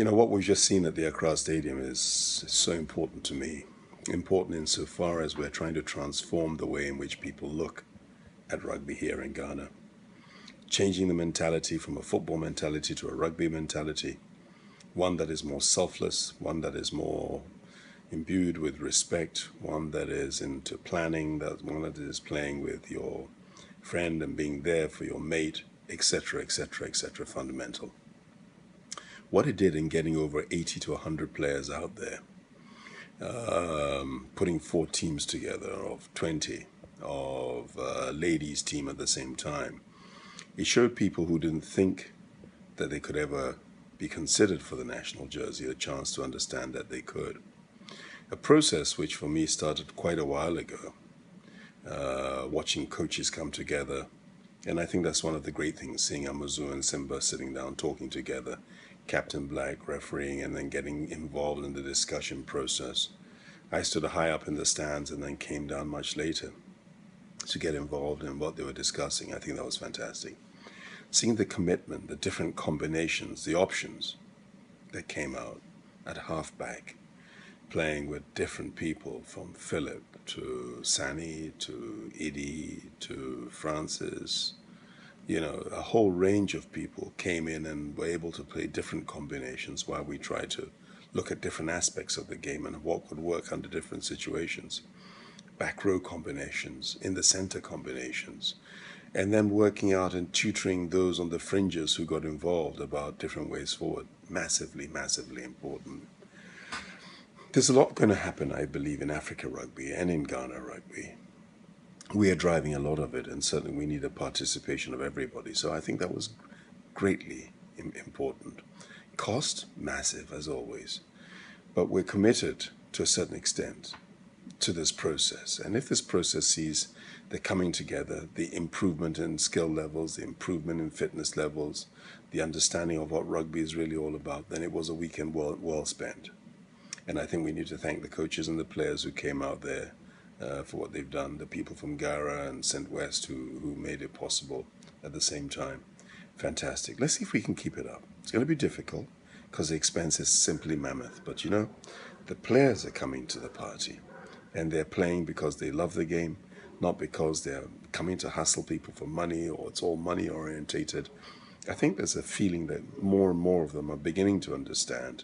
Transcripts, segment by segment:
What we've just seen at the Accra Stadium is so important to me. Important insofar as we're trying to transform the way in which people look at rugby here in Ghana. Changing the mentality from a football mentality to a rugby mentality. One that is more selfless, one that is more imbued with respect, one that is into planning, one that is playing with your friend and being there for your mate, etc., etc., etc., fundamental. What it did in getting over 80 to 100 players out there, putting 4 teams together of 20, of a ladies' team at the same time, it showed people who didn't think that they could ever be considered for the national jersey a chance to understand that they could. A process which for me started quite a while ago, watching coaches come together. And I think that's one of the great things, seeing Amazu and Simba sitting down, talking together, Captain Black refereeing, and then getting involved in the discussion process. I stood high up in the stands and then came down much later to get involved in what they were discussing. I think that was fantastic. Seeing the commitment, the different combinations, the options that came out at halfback, playing with different people from Philip to Sani to Edie to Francis. A whole range of people came in and were able to play different combinations while we tried to look at different aspects of the game and what could work under different situations. Back row combinations, in the center combinations, and then working out and tutoring those on the fringes who got involved about different ways forward. Massively, massively important. There's a lot going to happen, I believe, in Africa rugby and in Ghana rugby. We are driving a lot of it, and certainly we need the participation of everybody. So I think that was greatly important. Cost, massive, as always. But we're committed, to a certain extent, to this process. And if this process sees the coming together, the improvement in skill levels, the improvement in fitness levels, the understanding of what rugby is really all about, then it was a weekend well spent. And I think we need to thank the coaches and the players who came out there for what they've done, the people from Gara and St. West who made it possible at the same time. Fantastic. Let's see if we can keep it up. It's going to be difficult because the expense is simply mammoth. But the players are coming to the party and they're playing because they love the game, not because they're coming to hustle people for money or it's all money orientated. I think there's a feeling that more and more of them are beginning to understand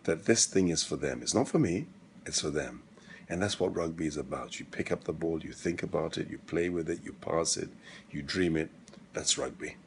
that this thing is for them. It's not for me, it's for them. And that's what rugby is about. You pick up the ball, you think about it, you play with it, you pass it, you dream it. That's rugby.